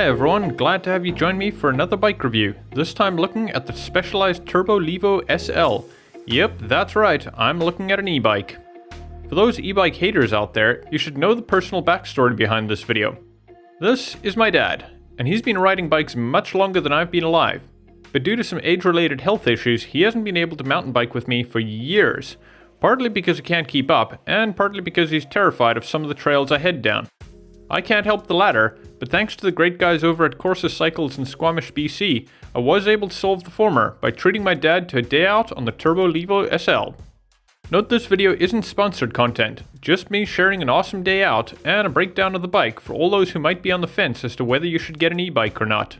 Hi everyone, glad to have you join me for another bike review, this time looking at the Specialized Turbo Levo SL. Yep, that's right, I'm looking at an e-bike. For those e-bike haters out there, you should know the personal backstory behind this video. This is my dad, and he's been riding bikes much longer than I've been alive. But due to some age-related health issues, he hasn't been able to mountain bike with me for years. Partly because he can't keep up, and partly because he's terrified of some of the trails I head down. I can't help the latter, but thanks to the great guys over at Corsa Cycles in Squamish, BC, I was able to solve the former by treating my dad to a day out on the Turbo LEVO SL. Note this video isn't sponsored content, just me sharing an awesome day out and a breakdown of the bike for all those who might be on the fence as to whether you should get an e-bike or not.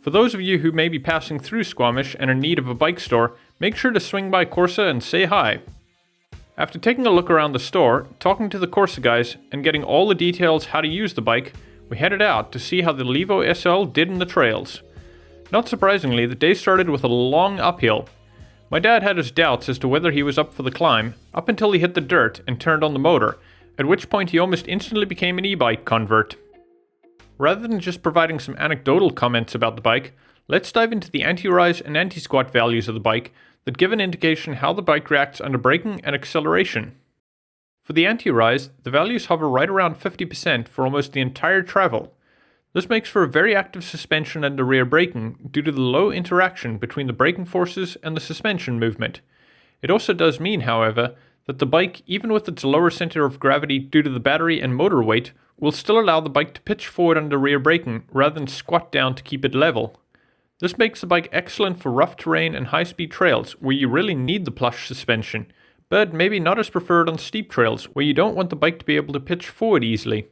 For those of you who may be passing through Squamish and are in need of a bike store, make sure to swing by Corsa and say hi. After taking a look around the store, talking to the Corsa guys, and getting all the details how to use the bike, we headed out to see how the Levo SL did in the trails. Not surprisingly, the day started with a long uphill. My dad had his doubts as to whether he was up for the climb, up until he hit the dirt and turned on the motor, at which point he almost instantly became an e-bike convert. Rather than just providing some anecdotal comments about the bike, let's dive into the anti-rise and anti-squat values of the bike that give an indication how the bike reacts under braking and acceleration. For the anti-rise, the values hover right around 50% for almost the entire travel. This makes for a very active suspension and the rear braking due to the low interaction between the braking forces and the suspension movement. It also does mean, however, that the bike, even with its lower center of gravity due to the battery and motor weight, will still allow the bike to pitch forward under rear braking rather than squat down to keep it level. This makes the bike excellent for rough terrain and high-speed trails where you really need the plush suspension, but maybe not as preferred on steep trails where you don't want the bike to be able to pitch forward easily.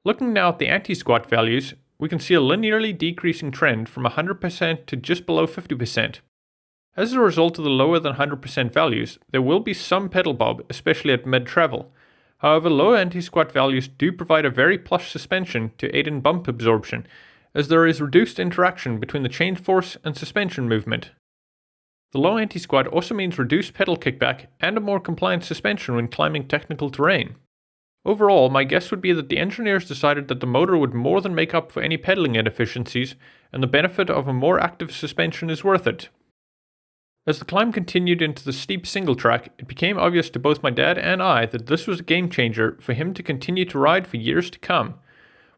Looking now at the anti-squat values, we can see a linearly decreasing trend from 100% to just below 50%. As a result of the lower than 100% values, there will be some pedal bob, especially at mid-travel. However, low anti-squat values do provide a very plush suspension to aid in bump absorption, as there is reduced interaction between the change force and suspension movement. The low anti-squat also means reduced pedal kickback and a more compliant suspension when climbing technical terrain. Overall, my guess would be that the engineers decided that the motor would more than make up for any pedaling inefficiencies, and the benefit of a more active suspension is worth it. As the climb continued into the steep single track, it became obvious to both my dad and I that this was a game changer for him to continue to ride for years to come.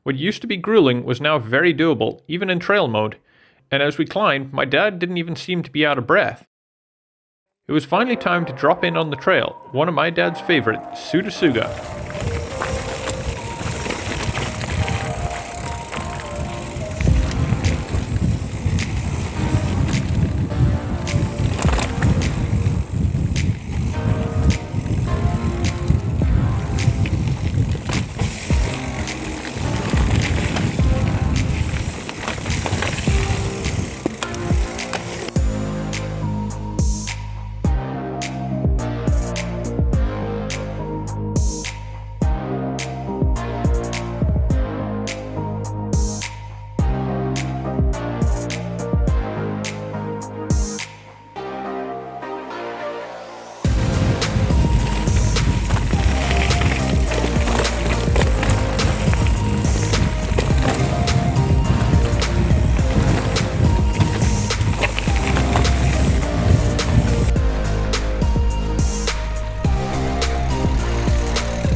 What used to be grueling was now very doable, even in trail mode, and as we climbed, my dad didn't even seem to be out of breath. It was finally time to drop in on the trail, one of my dad's favorite, Sudasuga.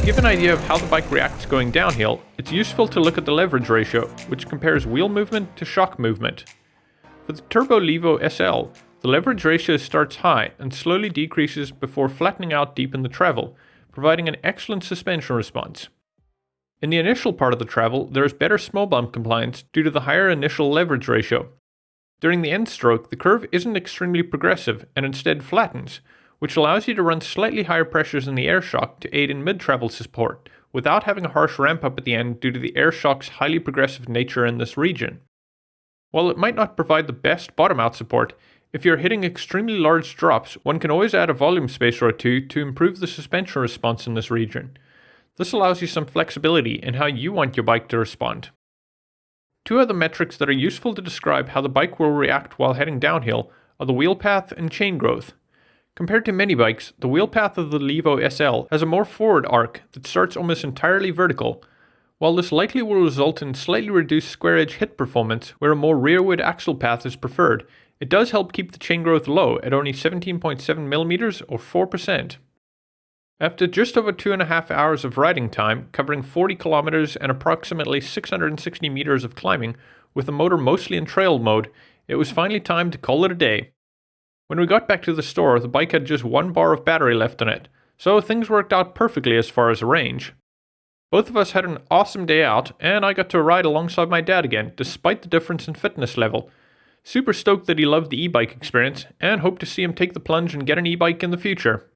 To give an idea of how the bike reacts going downhill, it's useful to look at the leverage ratio, which compares wheel movement to shock movement. For the Turbo LEVO SL, the leverage ratio starts high and slowly decreases before flattening out deep in the travel, providing an excellent suspension response. In the initial part of the travel, there is better small bump compliance due to the higher initial leverage ratio. During the end stroke, the curve isn't extremely progressive and instead flattens, which allows you to run slightly higher pressures in the air shock to aid in mid-travel support, without having a harsh ramp-up at the end due to the air shock's highly progressive nature in this region. While it might not provide the best bottom-out support, if you're hitting extremely large drops, one can always add a volume spacer or two to improve the suspension response in this region. This allows you some flexibility in how you want your bike to respond. Two other metrics that are useful to describe how the bike will react while heading downhill are the wheel path and chain growth. Compared to many bikes, the wheel path of the Levo SL has a more forward arc that starts almost entirely vertical, While this likely will result in slightly reduced square edge hit performance where a more rearward axle path is preferred, it does help keep the chain growth low at only 17.7mm or 4%. After just over 2.5 hours of riding time, covering 40 kilometers and approximately 660 meters of climbing, with the motor mostly in trail mode, it was finally time to call it a day. When we got back to the store, the bike had just 1 bar of battery left on it, so things worked out perfectly as far as the range. Both of us had an awesome day out, and I got to ride alongside my dad again, despite the difference in fitness level. Super stoked that he loved the e-bike experience, and hope to see him take the plunge and get an e-bike in the future.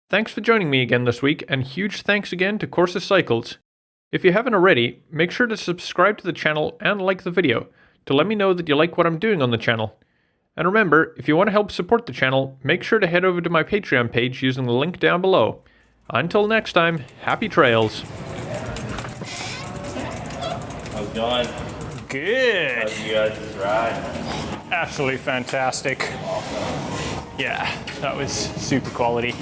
Thanks for joining me again this week, and huge thanks again to Corsa Cycles. If you haven't already, make sure to subscribe to the channel and like the video, to let me know that you like what I'm doing on the channel. And remember, if you want to help support the channel, make sure to head over to my Patreon page using the link down below. Until next time, happy trails! How's it going? Good. How's you guys' ride? Absolutely fantastic. Awesome. Yeah, that was super quality.